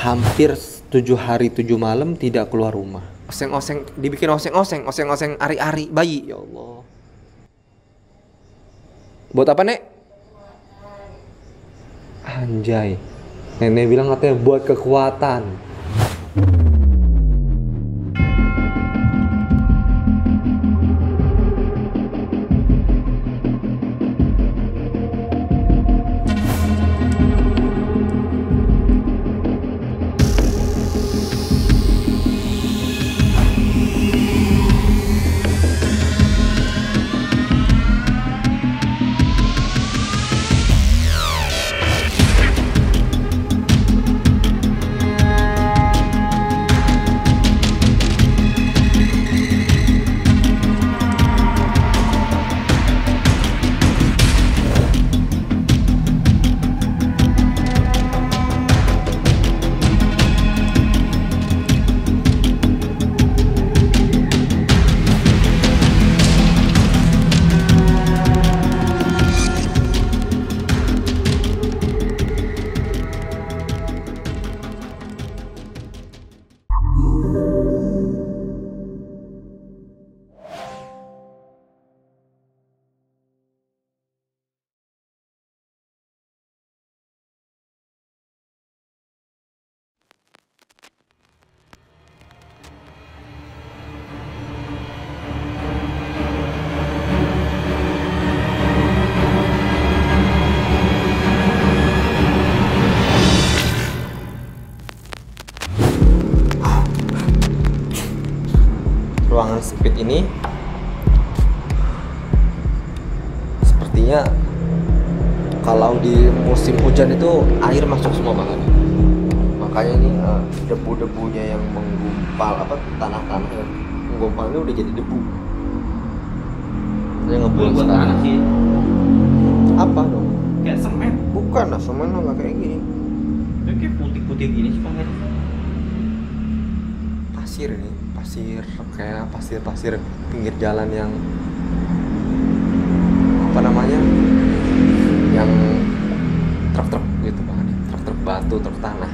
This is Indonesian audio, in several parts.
hampir 7 hari 7 malam tidak keluar rumah. Oseng-oseng, dibikin oseng-oseng ari-ari bayi. Ya Allah. Buat apa, Nek? Anjay. Nenek bilang katanya buat kekuatan. Ruangan sempit ini sepertinya kalau di musim hujan itu air masuk semua banget. Makanya ini debu-debunya yang menggumpal tanah-tanah yang menggumpal ini udah jadi debu. Dia ngebuang sekarang sih. Apa dong? Kayak semen. Bukan lah, semen nggak kayak gini. Itu kayak putih-putih gini sih Bang. Pasir ini, kayak pasir pinggir jalan yang apa namanya, yang truk-truk gitu Bang, truk-truk batu, truk tanah.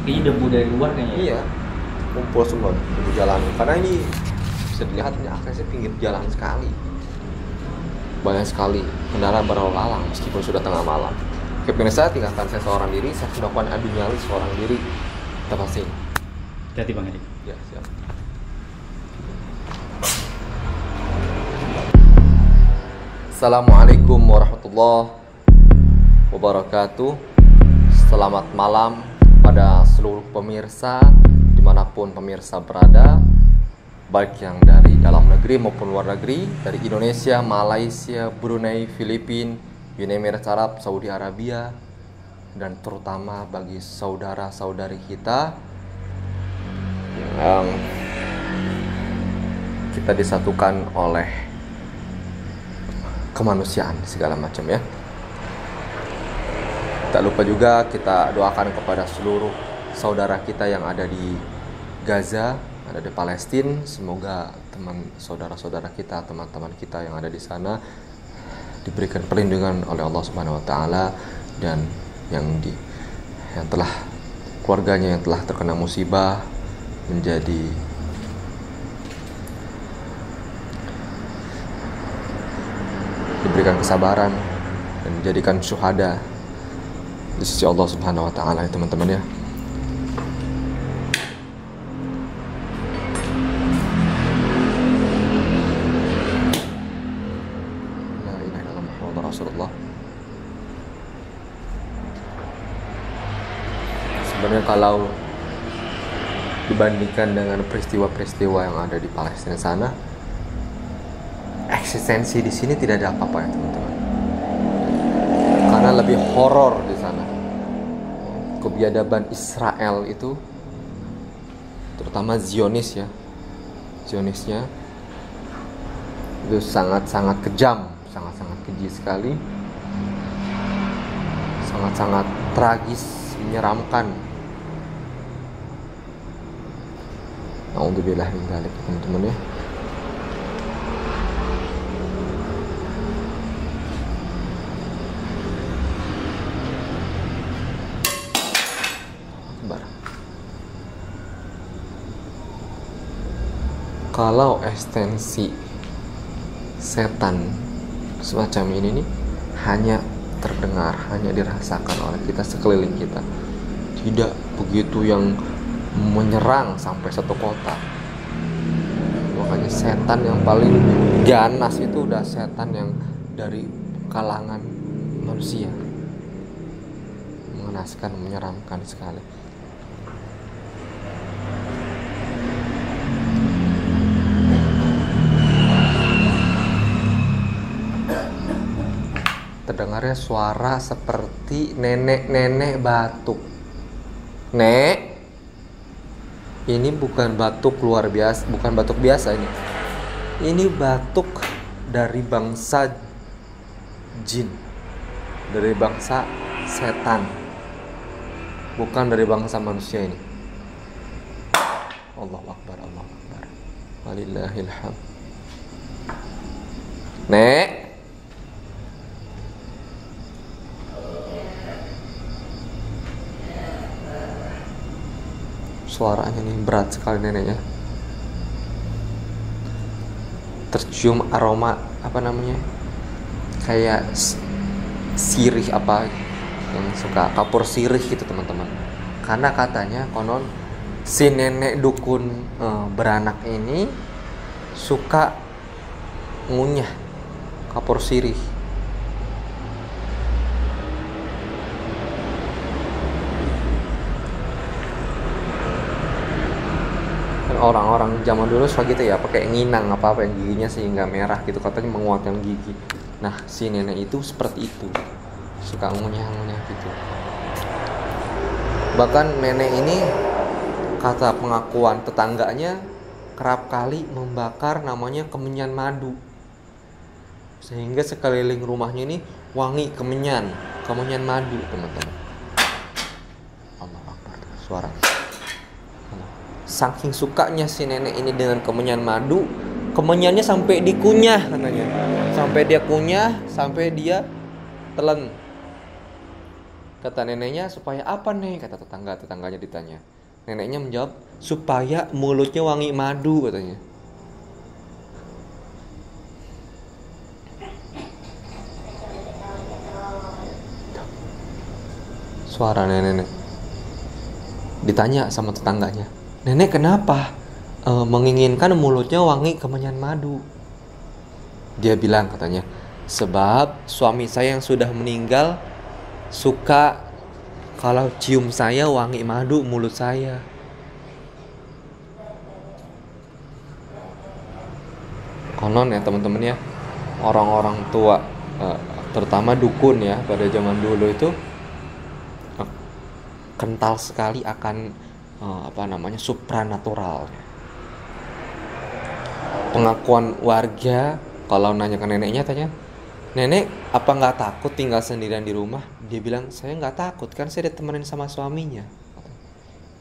Kayaknya debu dari luar kayaknya. Iya, kumpul semua di jalan. Karena ini bisa dilihat ini aksesnya pinggir jalan sekali. Banyak sekali kendaraan berlalu lalang meskipun sudah tengah malam. Oke, pemirsa, tinggalkan saya seorang diri, saya sudah melakukan adu nyali seorang diri. Kita pasti. Hati-hati Bang Edi. Ya, siap. Assalamualaikum warahmatullahi wabarakatuh. Selamat malam pada seluruh pemirsa dimanapun pemirsa berada, baik yang dari dalam negeri maupun luar negeri, dari Indonesia, Malaysia, Brunei, Filipina, Uni Emirat Arab, Saudi Arabia, dan terutama bagi saudara-saudari kita yang kita disatukan oleh kemanusiaan segala macam ya. Tak lupa juga kita doakan kepada seluruh saudara kita yang ada di Gaza, ada di Palestina. Semoga saudara-saudara kita, teman-teman kita yang ada di sana diberikan perlindungan oleh Allah Subhanahu wa taala, dan yang telah keluarganya yang telah terkena musibah menjadi diberikan kesabaran dan menjadikan syuhada di sisi Allah Subhanahu wa taala ya teman-teman ya. La ilaha illallah Muhammadur Rasulullah. Sebenarnya kalau dibandingkan dengan peristiwa-peristiwa yang ada di Palestina sana, eksistensi di sini tidak ada apa-apa ya teman-teman. Karena lebih horor di sana. Kebiadaban Israel itu, terutama Zionisnya itu sangat-sangat kejam, sangat-sangat keji sekali, sangat-sangat tragis, menyeramkan. Na'udzubillah min dzalik teman-teman ya. kalau ekstensi setan semacam ini nih hanya terdengar, hanya dirasakan oleh kita sekeliling kita, tidak begitu yang menyerang sampai satu kota. Makanya setan yang paling ganas itu udah setan yang dari kalangan manusia, mengenaskan, menyeramkan sekali. Terdengarnya suara seperti nenek-nenek batuk. Nek, ini bukan batuk luar biasa, bukan batuk biasa ini. Ini batuk dari bangsa jin, dari bangsa setan, bukan dari bangsa manusia ini. Allahu Akbar, Allahu Akbar. Walillahil hamd. Nek, suaranya nih berat sekali neneknya. Tercium aroma apa namanya? Kayak sirih apa yang suka kapur sirih gitu teman-teman. Karena katanya konon si nenek dukun beranak ini suka ngunyah kapur sirih. Orang-orang zaman dulu suka gitu ya, pakai nginang apa yang giginya sehingga merah gitu, katanya menguatkan gigi. Nah, si nenek itu seperti itu, suka ngunyah-ngunyah gitu. Bahkan nenek ini, kata pengakuan tetangganya, kerap kali membakar namanya kemenyan madu, sehingga sekeliling rumahnya ini wangi kemenyan madu teman-teman. Allah Akbar, suara. Saking sukanya si nenek ini dengan kemenyan madu, kemenyannya sampai dikunyah katanya. Sampai dia kunyah, sampai dia telan. Kata neneknya, supaya apa nih? Kata tetangganya ditanya. Neneknya menjawab, supaya mulutnya wangi madu katanya. Suara nenek. Ditanya sama tetangganya, nenek kenapa menginginkan mulutnya wangi kemenyan madu? Dia bilang katanya, sebab suami saya yang sudah meninggal suka kalau cium saya wangi madu mulut saya. Konon ya teman-teman ya, orang-orang tua terutama dukun ya pada zaman dulu itu kental sekali akan supranatural. Pengakuan warga kalau nanya ke neneknya, tanya, nenek apa nggak takut tinggal sendirian di rumah? Dia bilang, saya nggak takut, kan saya ditemenin sama suaminya.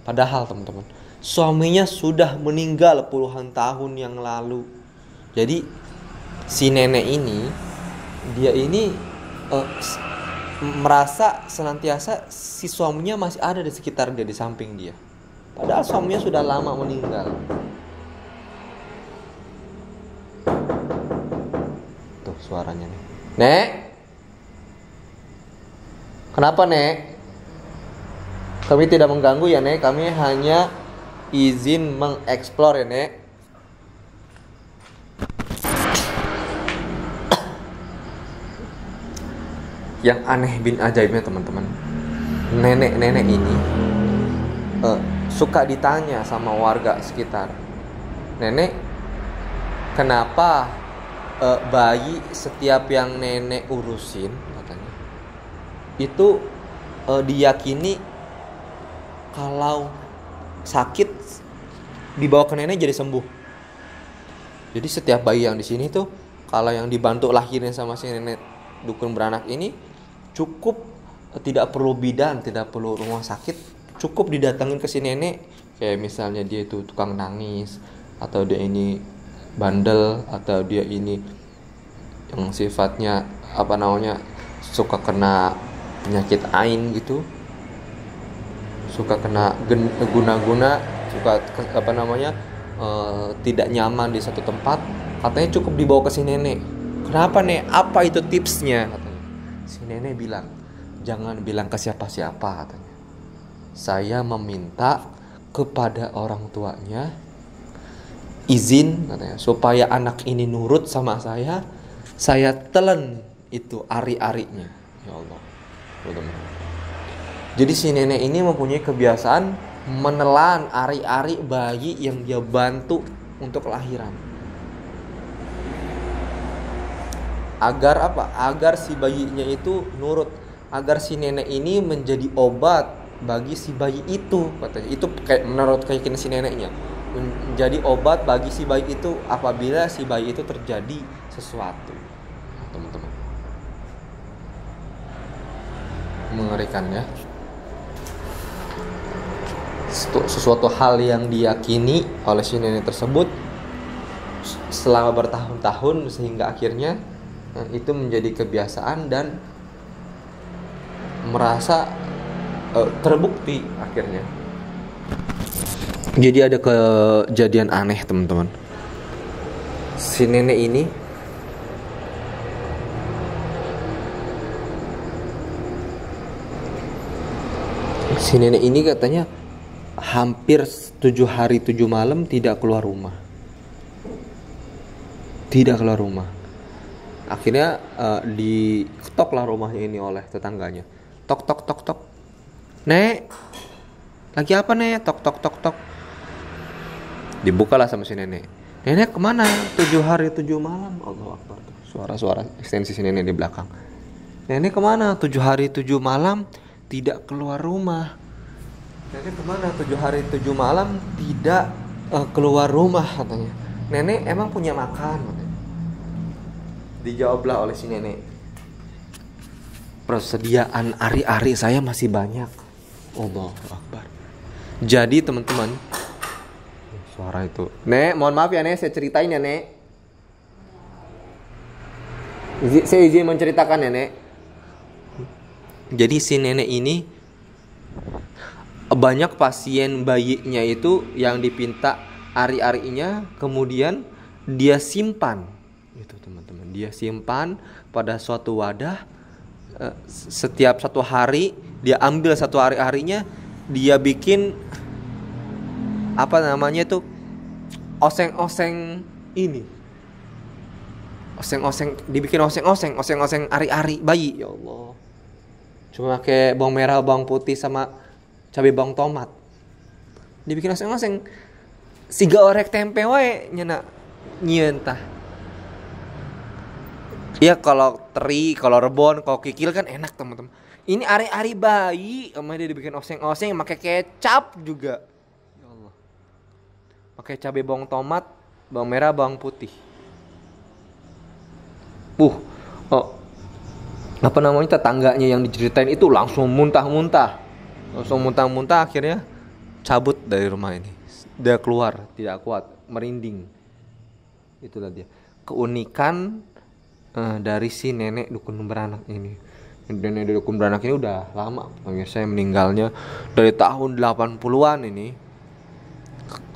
Padahal teman-teman, suaminya sudah meninggal puluhan tahun yang lalu. Jadi si nenek ini, dia ini merasa senantiasa si suaminya masih ada di sekitar dia, di samping dia. Padahal suaminya sudah lama meninggal. Tuh suaranya nih. Nek, kenapa Nek? Kami tidak mengganggu ya Nek. Kami hanya izin mengeksplor ya Nek. Yang aneh bin ajaibnya teman-teman, nenek-nenek ini suka ditanya sama warga sekitar, nenek kenapa bayi setiap yang nenek urusin katanya itu diyakini kalau sakit dibawa ke nenek jadi sembuh. Jadi setiap bayi yang di sini tuh kalau yang dibantu lahirin sama si nenek dukun beranak ini cukup, tidak perlu bidan, tidak perlu rumah sakit, cukup didatangin ke si nenek. Kayak misalnya dia itu tukang nangis, atau dia ini bandel, atau dia ini yang sifatnya suka kena penyakit ain gitu, suka kena guna-guna, suka tidak nyaman di satu tempat, katanya cukup dibawa ke si nenek. Kenapa nek? Apa itu tipsnya? Katanya. Si nenek bilang, jangan bilang ke siapa-siapa katanya. Saya meminta kepada orang tuanya izin katanya, supaya anak ini nurut sama saya telan itu ari-arinya. Ya Allah. Jadi si nenek ini mempunyai kebiasaan menelan ari-ari bayi yang dia bantu untuk kelahiran. Agar apa? Agar si bayinya itu nurut, agar si nenek ini menjadi obat bagi si bayi itu katanya. Itu kayak menurut keyakinan si neneknya, menjadi obat bagi si bayi itu apabila si bayi itu terjadi sesuatu. Teman-teman, mengerikan ya. Sesuatu hal yang diyakini oleh si nenek tersebut selama bertahun-tahun, sehingga akhirnya itu menjadi kebiasaan dan merasa terbukti akhirnya. Jadi ada kejadian aneh teman-teman. Si nenek ini katanya hampir 7 hari 7 malam tidak keluar rumah. Akhirnya ditoklah rumahnya ini oleh tetangganya. Tok tok tok tok. Nek, lagi apa nek? Tok tok tok tok. Dibukalah sama si nenek. Nenek kemana? 7 hari 7 malam. Allahu Akbar. Suara-suara ekstensi si nenek di belakang. Nenek kemana? 7 hari 7 malam tidak keluar rumah. Nenek kemana? 7 hari 7 malam tidak keluar rumah katanya. Nenek emang punya makan katanya. Dijawablah oleh si nenek, persediaan ari-ari saya masih banyak. Allahu Akbar. Jadi teman-teman, suara itu. Nek, mohon maaf ya Nek, saya ceritain ya Nek. Saya izin menceritakan ya Nek. Jadi si nenek ini banyak pasien bayinya itu yang dipinta ari-arinya, kemudian dia simpan. Itu teman-teman, dia simpan pada suatu wadah. Setiap 1 hari dia ambil 1 ari-arinya, dia bikin apa namanya itu, oseng-oseng ini, dibikin oseng-oseng ari-ari bayi. Ya Allah, cuma pakai bawang merah, bawang putih sama cabai, bawang tomat, dibikin oseng-oseng. Siga orek tempe wae nyana nyeentah. Ya kalau teri, kalau rebon, kalau kikil kan enak teman-teman. Ini ari-ari bayi, sama dia dibikin oseng-oseng, pakai kecap juga. Ya Allah. Pakai cabai, bawang tomat, bawang merah, bawang putih. Apa namanya, tetangganya yang diceritain itu langsung muntah-muntah, akhirnya cabut dari rumah ini. Dia keluar, tidak kuat, merinding. Itulah dia keunikan dari si nenek dukun beranak ini. Nenek dukun beranak ini udah lama, saya meninggalnya dari tahun 80-an ini.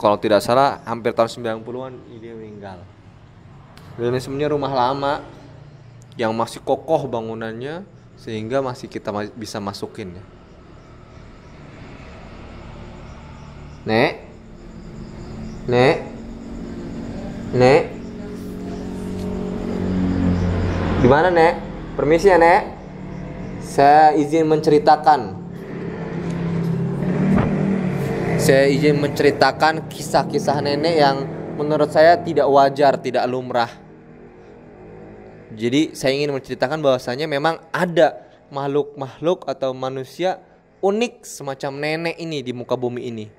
Kalau tidak salah hampir tahun 90-an dia meninggal. Dan ini sebenarnya rumah lama yang masih kokoh bangunannya, sehingga masih kita bisa masukin ya. Nek. Gimana Nek? Permisi ya Nek, saya izin menceritakan kisah-kisah nenek yang menurut saya tidak wajar, tidak lumrah. Jadi saya ingin menceritakan bahwasanya memang ada makhluk-makhluk atau manusia unik semacam nenek ini di muka bumi ini.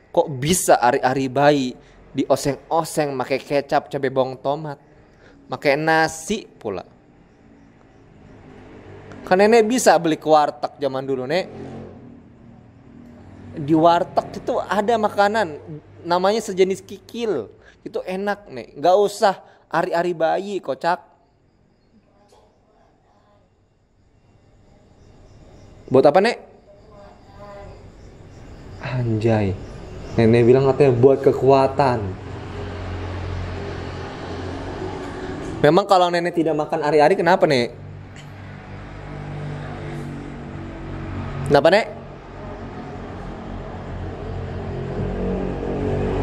Kok bisa ari-ari bayi dioseng-oseng pakai kecap, cabai, bawang tomat, pakai nasi pula. Kan nenek bisa beli ke warteg zaman dulu Nek. Di warteg itu ada makanan namanya sejenis kikil. Itu enak Nek, gak usah ari-ari bayi kocak. Buat apa Nek? Anjay. Nenek bilang katanya buat kekuatan. Memang kalau nenek tidak makan ari-ari kenapa, Nek? Kenapa, Nek?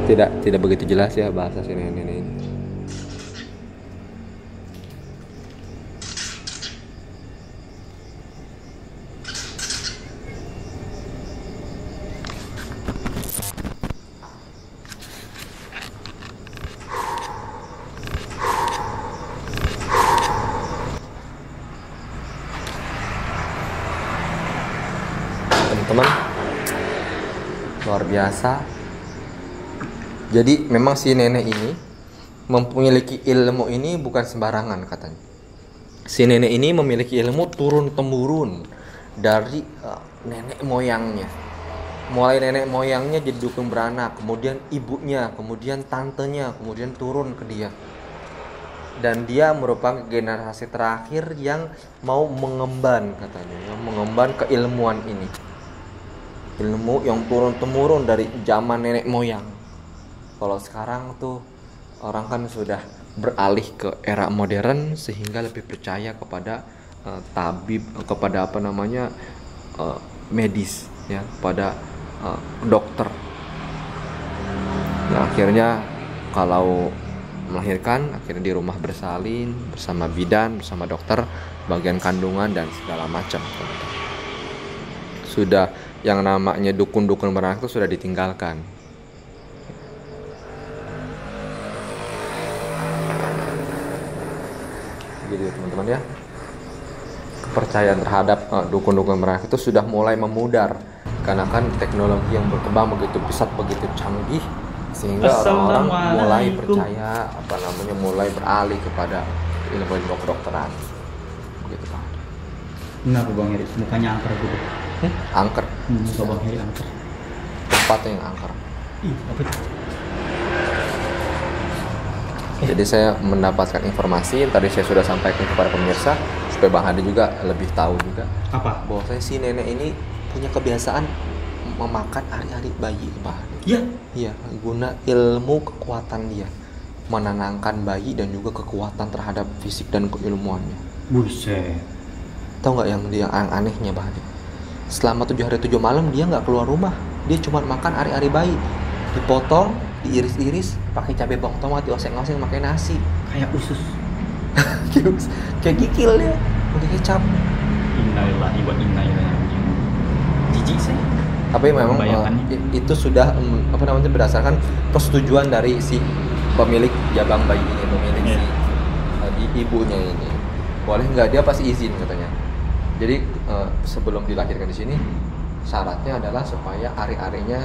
Tidak begitu jelas ya bahasa si nenek ini. Teman-teman, luar biasa. Jadi memang si nenek ini memiliki ilmu ini bukan sembarangan katanya. Si nenek ini memiliki ilmu turun temurun dari nenek moyangnya. Mulai nenek moyangnya jadi dukun beranak, kemudian ibunya, kemudian tantenya, kemudian turun ke dia. Dan dia merupakan generasi terakhir yang mau mengemban katanya, yang mengemban keilmuan ini. Ilmu yang turun-temurun dari zaman nenek moyang. Kalau sekarang tuh orang kan sudah beralih ke era modern sehingga lebih percaya kepada tabib, kepada medis ya, kepada dokter. Nah, akhirnya kalau melahirkan akhirnya di rumah bersalin bersama bidan, bersama dokter, bagian kandungan dan segala macam. Sudah yang namanya dukun-dukun beranak itu sudah ditinggalkan. Gitu ya teman-teman ya. Kepercayaan terhadap dukun-dukun beranak itu sudah mulai memudar karena kan teknologi yang berkembang begitu pesat, begitu canggih sehingga orang-orang mulai percaya mulai beralih kepada ilmu kedokteran. Begitu Pak. Kenapa Bang Heri? Mukanya angker gitu. Angker. Muka Bang Heri angker. Tempatnya yang angker. Apa itu? Jadi saya mendapatkan informasi, tadi saya sudah sampaikan kepada pemirsa supaya Bang Hadi juga lebih tahu juga. Apa? Bahwa si nenek ini punya kebiasaan memakan ari-ari bayi, Bang Hadi. Iya. Iya, guna ilmu kekuatan dia, menenangkan bayi dan juga kekuatan terhadap fisik dan keilmuannya. Buset. Tahu nggak yang anehnya, Bang Hadi? Selama 7 hari 7 malam dia nggak keluar rumah, dia cuma makan ari-ari bayi, dipotong, diiris-iris, pakai cabai bawang tomat, dioseng-oseng, pakai nasi. Kayak usus. Kayak kikil dia, pakai kecap. Innalillahi wa inna ilaihi raji'un. Jijik saya. Tapi memang itu sudah berdasarkan persetujuan dari si pemilik jabang bayi ini, pemilik si ibunya ini. Boleh nggak, dia pasti izin katanya. Jadi sebelum dilahirkan di sini syaratnya adalah supaya ari-arinya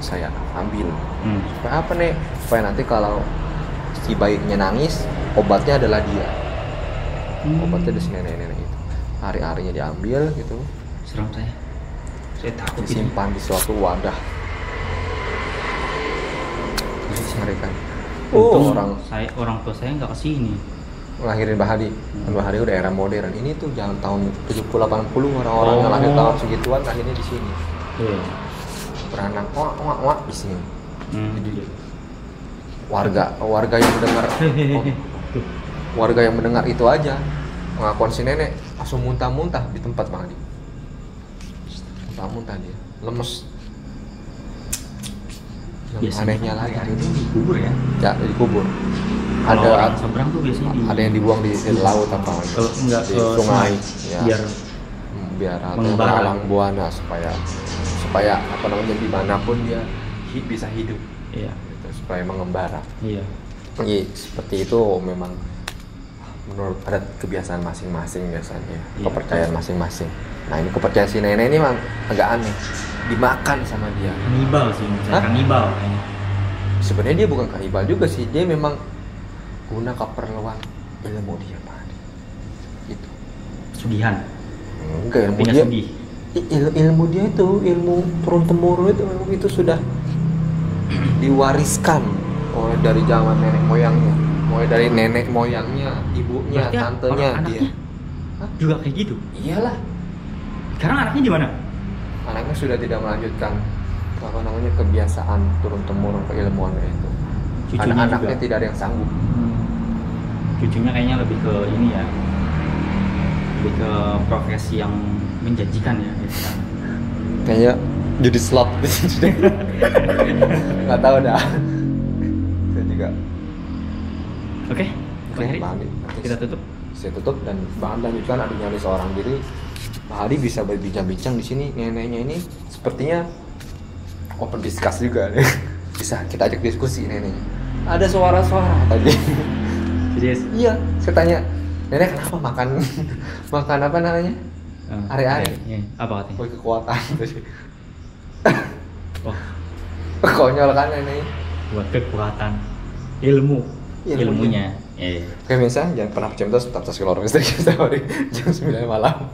saya ambil. Supaya apa nih? Supaya nanti kalau si bayinya nangis, obatnya adalah dia. Obatnya dari si nenek-nenek itu. Ari-arinya diambil gitu. Serem saya. Saya takut. Disimpan di suatu wadah. Mengerikan. Orang tua saya nggak kesini. Ngelahirin Mbah Hadi. Mbah Hadi udah era modern. Ini tuh jangan tahun 70-80 orang-orang yang lahir tahun segituan akhirnya di sini. Iya. Beranak wak di sini. Jadi warga yang mendengar itu aja pengakuan si nenek langsung muntah-muntah di tempat Bang Hadi. Muntah-muntah dia, lemes. Yang anehnya lagi itu dikubur ya? Ya, dikubur. Kalau orang seberang tuh biasanya ada yang dibuang di laut apa di sungai ya. biar menghalang buana supaya dimanapun dia bisa hidup. Iya. Gitu, supaya mengembara. Iya. Jadi seperti itu memang menurut adat kebiasaan masing-masing biasanya, kepercayaan masing-masing. Nah ini kepercayaan si nenek ini memang agak aneh, dimakan sama dia. Kanibal sih, kanibal kayaknya. Sebenarnya dia bukan kanibal juga sih, dia memang guna keperluan ilmu dia Pak. Gitu. Sugihan. Enggak, ilmu dia. Ilmu dia itu, ilmu turun temurun itu memang itu sudah diwariskan oleh dari zaman nenek moyangnya, mulai dari nenek moyangnya, ibunya, berarti tantenya dia. Juga kayak gitu. Iyalah. Sekarang anaknya di mana? Anaknya sudah tidak melanjutkan apa namanya kebiasaan turun temurun keilmuan itu. Cucunya Anak-anaknya juga. tidak ada yang sanggup. Cucunya kayaknya lebih ke ini ya, lebih ke profesi yang menjanjikan ya gitu. Kayaknya jadi slot nggak tahu dah. Saya juga. Oke, Oke, Bang Heri, Bang Hadi, nanti kita tutup. saya tutup dan Bang Hadi lanjutkan adanya oleh seorang diri. Bang Hadi bisa berbincang-bincang di sini. Neneknya ini sepertinya open discuss juga nih. Bisa kita ajak diskusi neneknya. Ada suara-suara tadi. Serius? Iya, saya tanya, nenek kenapa makan makan apa namanya? Are-are. Iya. Apa katanya? Woi kekuatan tadi. Wah, Konyol kan nenek. buat kekuatan ilmu, Ilmunya. ilmunya. Oke, biasa jangan pernah pecah tetap subscribe Misteri Story jam 9 malam.